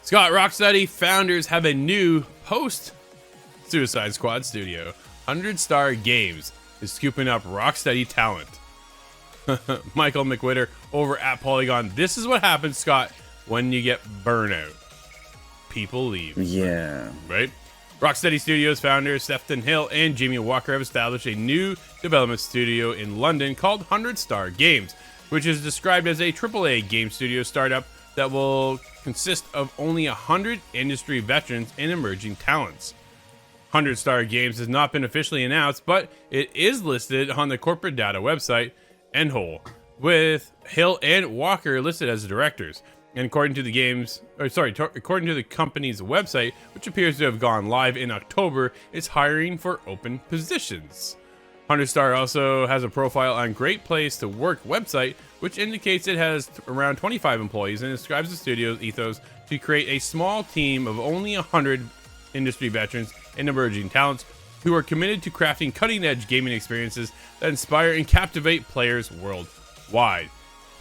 Scott, Rocksteady founders have a new post-Suicide Squad studio. 100 Star Games is scooping up Rocksteady talent. Michael McWhitter over at Polygon. This is what happens, Scott, when you get burnout. People leave. Yeah. Right? Rocksteady Studios founders Stephen Hill and Jamie Walker have established a new development studio in London called 100 Star Games, which is described as a AAA game studio startup that will consist of only 100 industry veterans and emerging talents. 100 Star Games has not been officially announced, but it is listed on the corporate data website Endhole, with Hill and Walker listed as the directors. And according to the company's website, which appears to have gone live in October, it's hiring for open positions. 100 Star also has a profile on Great Place to Work website, which indicates it has around 25 employees and describes the studio's ethos to create a small team of only 100 industry veterans and emerging talents who are committed to crafting cutting-edge gaming experiences that inspire and captivate players worldwide.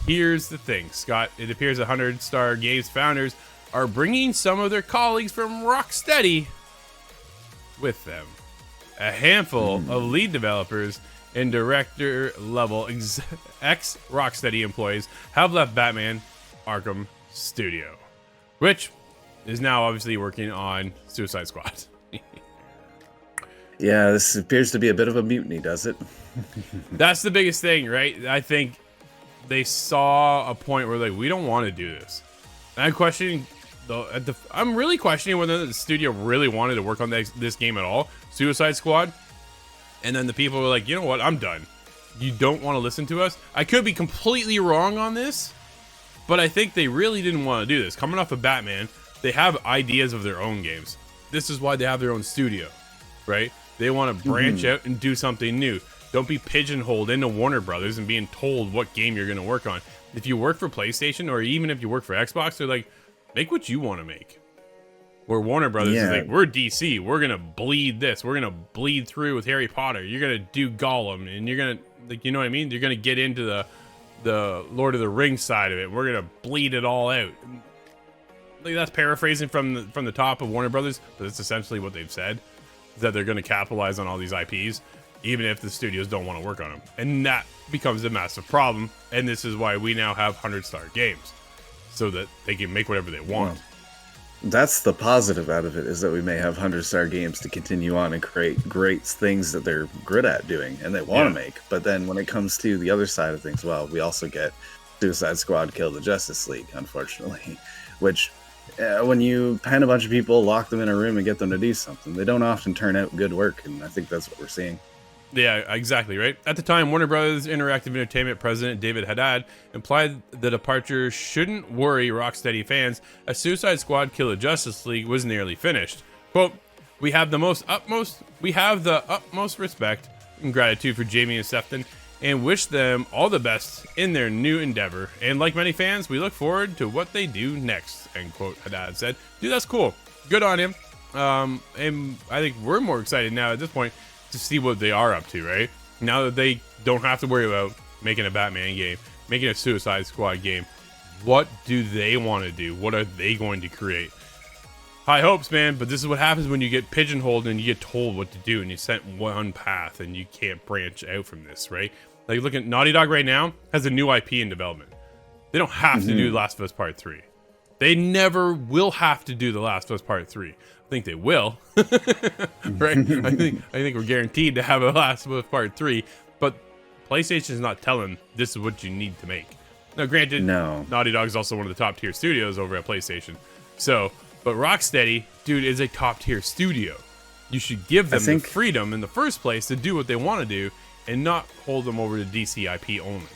Here's the thing, Scott. It appears 100 Star Games founders are bringing some of their colleagues from Rocksteady with them. A handful of lead developers and director-level ex-Rocksteady employees have left Batman Arkham Studio, which is now obviously working on Suicide Squad. Yeah, this appears to be a bit of a mutiny, does it? That's the biggest thing, right? I think they saw a point where like, we don't want to do this. And I'm questioning, I'm really questioning whether the studio really wanted to work on this game at all, Suicide Squad. And then the people were like, you know what, I'm done. You don't want to listen to us? I could be completely wrong on this, but I think they really didn't want to do this. Coming off of Batman, they have ideas of their own games. This is why they have their own studio, right? They want to branch out and do something new. Don't be pigeonholed into Warner Brothers and being told what game you're going to work on. If you work for PlayStation or even if you work for Xbox, they're like, make what you want to make. Where Warner Brothers is like, we're DC. We're going to bleed this. We're going to bleed through with Harry Potter. You're going to do Gollum. And you're going to, like, you know what I mean? You're going to get into the Lord of the Rings side of it. We're going to bleed it all out. Like, that's paraphrasing from the top of Warner Brothers, but it's essentially what they've said. That they're going to capitalize on all these IPs, even if the studios don't want to work on them. And that becomes a massive problem. And this is why we now have 100 Star Games, so that they can make whatever they want. That's the positive out of it, is that we may have 100 Star Games to continue on and create great things that they're good at doing and they want to make. But then when it comes to the other side of things, well, we also get Suicide Squad Kill the Justice League, unfortunately, which when you pen a bunch of people, lock them in a room and get them to do something, they don't often turn out good work. And I think that's what we're seeing. Yeah, exactly, right? At the time, Warner Brothers Interactive Entertainment president David Haddad implied the departure shouldn't worry Rocksteady fans, as Suicide Squad Kill the Justice League was nearly finished. Quote, we have the utmost respect and gratitude for Jamie and Stephen and wish them all the best in their new endeavor. And like many fans, we look forward to what they do next, end quote, Haddad said. Dude, that's cool. Good on him. And I think we're more excited now at this point to see what they are up to, right? Now that they don't have to worry about making a Batman game, making a Suicide Squad game, what do they want to do? What are they going to create? High hopes, man, but this is what happens when you get pigeonholed and you get told what to do and you set one path and you can't branch out from this, right? Like, look at Naughty Dog right now has a new IP in development. They don't have to do Last of Us Part 3. They never will have to do The Last of Us Part 3. I think they will, right? I think we're guaranteed to have a Last of Us Part 3, but PlayStation is not telling this is what you need to make. Now, granted, Naughty Dog is also one of the top tier studios over at PlayStation. So, but Rocksteady, dude, is a top tier studio. You should give them the freedom in the first place to do what they want to do and not hold them over to DC IP only.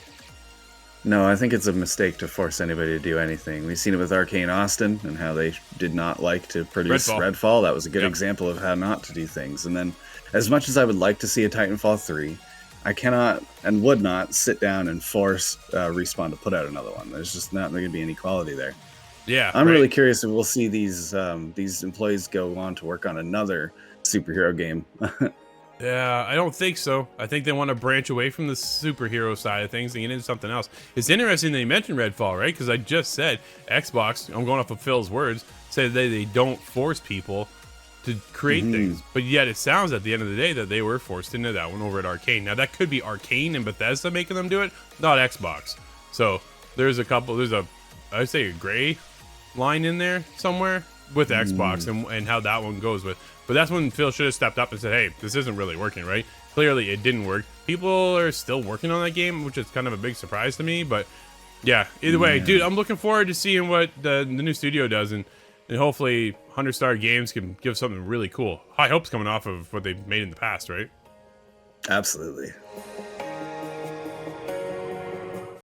No, I think it's a mistake to force anybody to do anything. We've seen it with Arcane Austin and how they did not like to produce Redfall. That was a good example of how not to do things. And then, as much as I would like to see a Titanfall 3, I cannot and would not sit down and force Respawn to put out another one. There's just not going to be any quality there. Yeah, I'm really curious if we'll see these employees go on to work on another superhero game. Yeah, I don't think so. I think they want to branch away from the superhero side of things and get into something else. It's interesting that you mentioned Redfall, right? Because I just said Xbox, I'm going off of Phil's words, say that they don't force people to create things, but yet it sounds at the end of the day that they were forced into that one over at Arcane. Now that could be Arcane and Bethesda making them do it, not Xbox. So there's I'd say a gray line in there somewhere with Xbox and how that one goes with. But that's when Phil should have stepped up and said, hey, this isn't really working, right? Clearly it didn't work. People are still working on that game, which is kind of a big surprise to me. But yeah, either way, dude, I'm looking forward to seeing what the new studio does. And hopefully 100-star games can give something really cool. High hopes coming off of what they've made in the past, right? Absolutely.